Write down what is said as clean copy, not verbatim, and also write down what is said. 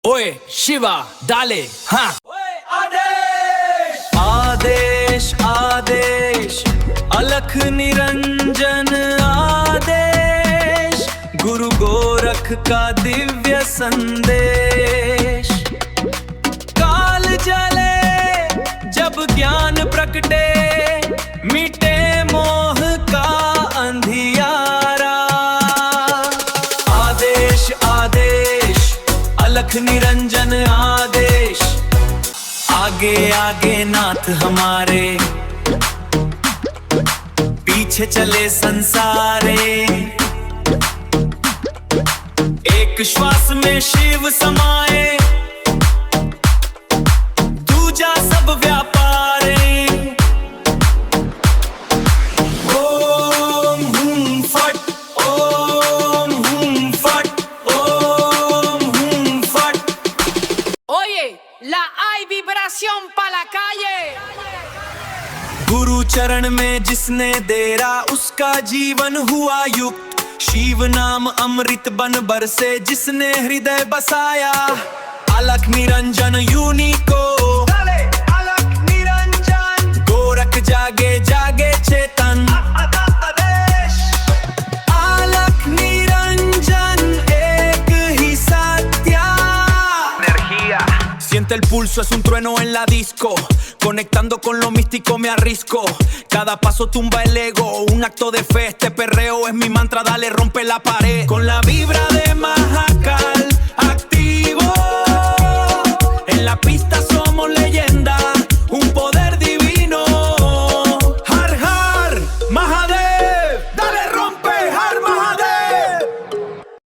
ओए शिवा डाले हाँ। आदेश आदेश अलख निरंजन आदेश, गुरु गोरख का दिव्य संदेश। काल जले जब ज्ञान प्रकटे, मिटे मोह का अंधियारा। आदेश आदेश अलख निरंजन आदेश, आगे आगे नाथ हमारे, पीछे चले संसारे। एक श्वास में शिव समाए, दूजा सब व्यापारे। ओम हुम फट, ओम हुम फट, ओम हुम फट। Oye, la hay vibración pa' la calle. गुरु चरण में जिसने देरा, उसका जीवन हुआ युक्त। शिव नाम अमृत बन बरसे, जिसने हृदय बसाया। अलख निरंजन यूनिको, अलख निरंजन। गोरख जागे जागे चेतन, अलख निरंजन एक ही Satya. Siente el pulso, es un trueno en la disco. Conectando con lo místico me arrisco. Cada paso tumba el ego, un acto de fe. Este perreo es mi mantra, dale, rompe la pared. Con la vibra de